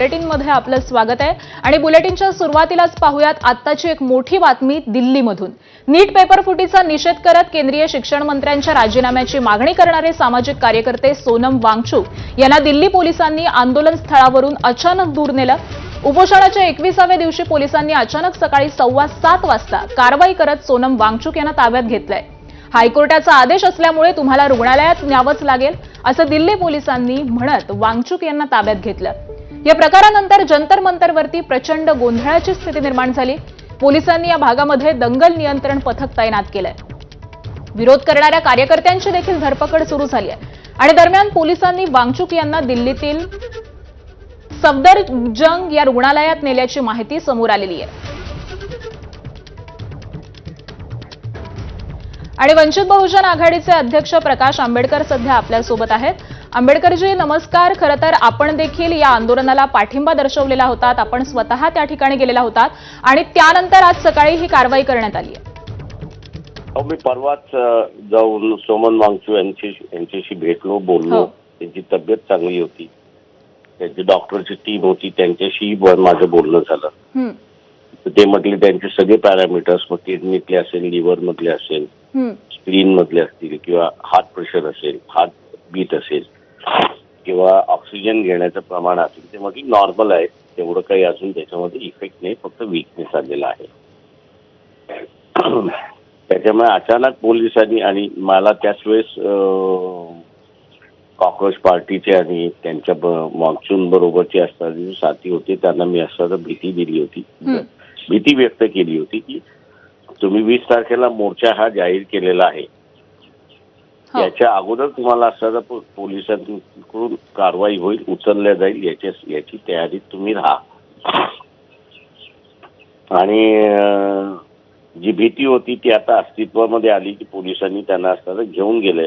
बुलेटिनमध्ये आपलं स्वागत आहे आणि बुलेटिनच्या सुरुवातीलाच पाहूयात आत्ताची एक मोठी बातमी दिल्लीमधून। नीट पेपर फुटीचा निषेध करत केंद्रीय शिक्षण मंत्र्यांच्या राजीनाम्याची मागणी करणारे सामाजिक कार्यकर्ते सोनम वांगचुक यांना दिल्ली पोलिसांनी आंदोलन स्थळावरून अचानक दूर नेलं। उपोषणाच्या 21व्या दिवशी पोलिसांनी अचानक सकाळी 7:15 वाजता कारवाई करत सोनम वांगचुक यांना ताब्यात घेतलंय। हायकोर्टाचा आदेश असल्यामुळे तुम्हाला रुग्णालयात न्यावंच लागेल असं दिल्ली पोलिसांनी म्हणत वांगचुक यांना ताब्यात घेतलं। या प्रकारानंतर जंतर मंतरवरती प्रचंड गोंधळाची स्थिती निर्माण झाली। पोलिसांनी या भागामध्ये दंगल नियंत्रण पथक तैनात केलंय। विरोध करणाऱ्या कार्यकर्त्यांची देखील धरपकड सुरू झाली आहे आणि दरम्यान पोलिसांनी वांगचुक यांना दिल्लीतील सफदरजंग या रुग्णालयात नेल्याची माहिती समोर आलेली आहे। आणि वंचित बहुजन आघाडीचे अध्यक्ष प्रकाश आंबेडकर सध्या आपल्या सोबत आहेत। आंबेडकरजी नमस्कार। खरं तर आपण देखील या आंदोलनाला पाठिंबा दर्शवलेला होता, आपण स्वतः त्या ठिकाणी गेलेला होतात आणि त्यानंतर आज सकाळी ही कारवाई करण्यात आली आहे। मी परवाच जाऊन सोमन वांगचुक यांच्याशी भेटलो, बोललो। त्यांची तब्येत चांगली होती, त्यांची डॉक्टरची टीम होती, त्यांच्याशी माझं बोलणं झालं। ते म्हटले त्यांचे सगळे पॅरामीटर्स, मग किडनीतले असेल, लिव्हर मधले असेल, स्प्लीन मधले असतील किंवा हार्ट प्रेशर असेल, हार्ट बीट असेल किंवा ऑक्सिजन घेण्याचं प्रमाण असेल, ते म्हटले नॉर्मल आहे, तेवढं काही अजून त्याच्यामध्ये इफेक्ट नाही, फक्त वीकनेस आलेला आहे। त्याच्यामुळे अचानक पोलिसांनी, आणि मला त्याच वेळेस कॉक्रोच पार्टीचे आणि त्यांच्या वांगचुक बरोबरचे असणारे जे साथी होते त्यांना मी असं भीती दिली होती, भीती व्यक्त केली होती की तुम्ही 20 तारखेला मोर्चा हा जाहीर केलेला आहे, याच्या अगोदर तुम्हाला असं पोलिसांकडून कारवाई होईल, उचलल्या जाईल, याची तयारीत तुम्ही राहा। आणि जी भीती होती ती आता अस्तित्वामध्ये आली की पोलिसांनी त्यांना असताना घेऊन गेले।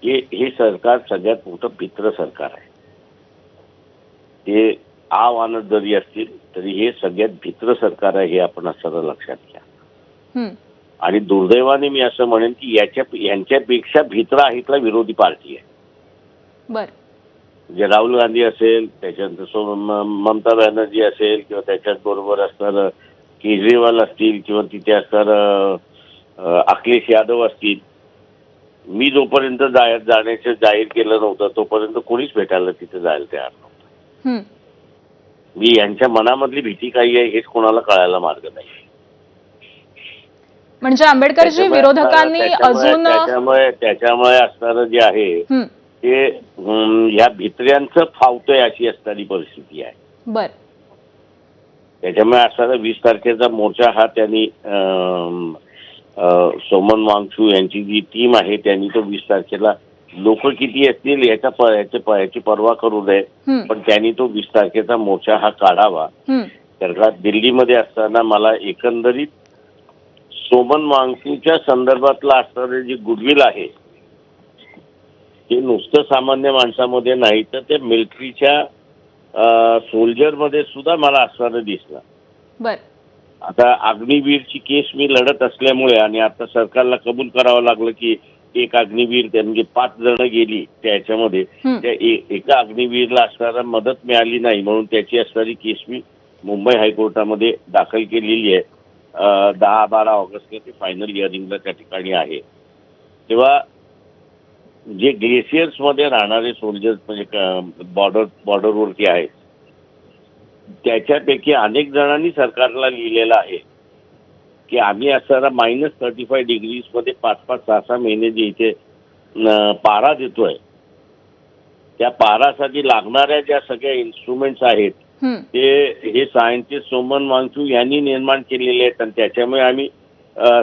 हे सरकार सगळ्यात मोठं भित्र सरकार आहे। ते आव्हानं जरी असतील तरी हे सगळ्यात भित्र सरकार आहे, हे आपण असं लक्षात घ्या। आणि दुर्दैवाने मी असं म्हणेन की यांच्यापेक्षा भित्र आहेतला विरोधी पार्टी आहे। जे राहुल गांधी असेल, त्याच्यानंतर ममता बॅनर्जी असेल, किंवा त्याच्याच बरोबर असणारं केजरीवाल असतील, किंवा तिथे असणारं अखिलेश यादव असतील। मी जोपर्यंत जाण्याचं जाहीर केलं नव्हतं तोपर्यंत कोणीच भेटायला तिथे जायला तयार नव्हतं। मी यांच्या मनामधली भीती काही आहे हेच कोणाला कळायला मार्ग नाही। म्हणजे आंबेडकरजी विरोधकांनी अजून त्याच्यामुळे असणारं जे आहे ते ह्या भित्र्यांचं फावतंय अशी असणारी परिस्थिती आहे। त्याच्यामुळे असणारा 20 तारखेचा मोर्चा हा त्यांनी सोमन वांगचुक यांची जी टीम आहे त्यांनी तो 20 तारखेला लोक किती असतील याची पर्वा करू नये, पण त्यांनी तो 20 तारखेचा मोर्चा हा काढावा। तर दिल्लीमध्ये असताना मला एकंदरीत सोमन वांगचुकच्या संदर्भातला असणारे जे गुडविल आहे ते नुसतं सामान्य माणसामध्ये नाही तर ते मिलिटरीच्या सोल्जरमध्ये सुद्धा मला असणारं दिसलं। आता अग्निवीरची केस मी लढत असल्यामुळे आणि आता सरकारला कबूल करावं लागलं की एक अग्निवीर म्हणजे 5 जण गेली त्याच्यामध्ये, त्या एका अग्निवीरला असणारा मदत मिळाली नाही म्हणून त्याची असणारी केस मी मुंबई हायकोर्टामध्ये दाखल केलेली आहे। 10-12 ऑगस्टला ते फायनल हिअरिंगला त्या ठिकाणी आहे। तेव्हा जे ग्लेशियर्स मध्ये राहणारे सोल्जर्स म्हणजे बॉर्डरवरती आहेत त्याच्यापैकी अनेक जणांनी सरकारला लिहिलेलं आहे की आम्ही असणारा -35 डिग्रीज मध्ये 5-5, 6-6 महिने जे इथे पारा देतोय, त्या पारासाठी लागणाऱ्या ज्या सगळ्या इन्स्ट्रुमेंट्स आहेत ते हे सायंटिस्ट सोमन वांगचुक यांनी निर्माण केलेले आहेत आणि त्याच्यामुळे आम्ही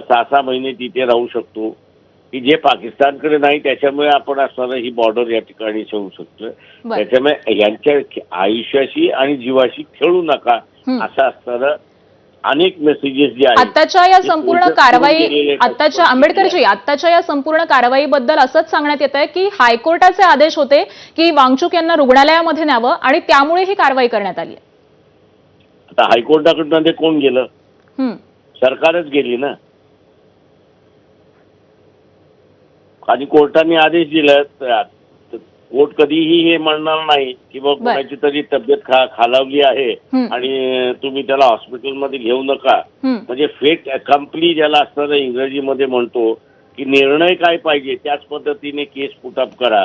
6-6 महिने तिथे राहू शकतो की जे पाकिस्तानकडे नाही, त्याच्यामुळे आपण असणारं ही बॉर्डर या ठिकाणी ठेवू शकतो। त्याच्यामुळे यांच्या आयुष्याशी आणि जीवाशी खेळू नका असं असणारं अनेक मेसेजेस जे आहेत आताच्या या संपूर्ण कारवाई, आंबेडकरजी आताच्या या संपूर्ण कारवाईबद्दल असंच सांगण्यात येत आहे की हायकोर्टाचे आदेश होते की वांगचुक यांना रुग्णालयामध्ये न्यावं आणि त्यामुळे ही कारवाई करण्यात आली आहे। आता हायकोर्टाकडनं ते कोण गेलं? सरकारच गेली ना। आणि कोर्टाने आदेश दिला कोर्ट कधीही हे म्हणणार नाही की बा कोणाची तरी तब्येत खालावली आहे आणि तुम्ही त्याला हॉस्पिटलमध्ये घेऊ नका. म्हणजे फेट अकम्प्ली ज्याला असताना इंग्रजीमध्ये म्हणतो की निर्णय काय पाहिजे त्याच पद्धतीने केस पुटअप करा.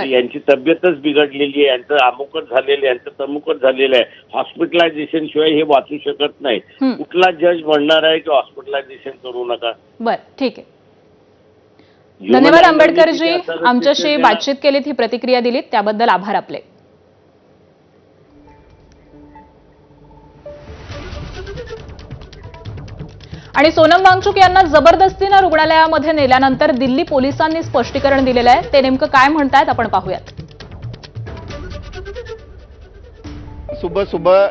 यांची तब्येतच बिघडलेली आहे, यांचं अमुकच झालेलं आहे, यांचं तमुकच झालेलं आहे, हॉस्पिटलायझेशन शिवाय हे वाचू शकत नाही. कुठला जज म्हणणार आहे की हॉस्पिटलायझेशन करू नका. बरं, ठीक आहे. धन्यवाद आंबेडकरजी, आमच्याशी बातचीत केलीत, ही प्रतिक्रिया दिलीत त्याबद्दल आभार आपले. आणि सोनम वांगचुक यांना जबरदस्तीनं रुग्णालयामध्ये नेल्यानंतर दिल्ली पोलिसांनी स्पष्टीकरण दिलेलं आहे. ते नेमकं काय म्हणतायत आपण पाहूयात. सुबह सुबह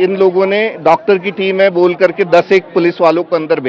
इन लोगों ने डॉक्टर की टीम है बोल करके 10 एक पुलिस वालों को अंदर भेजा.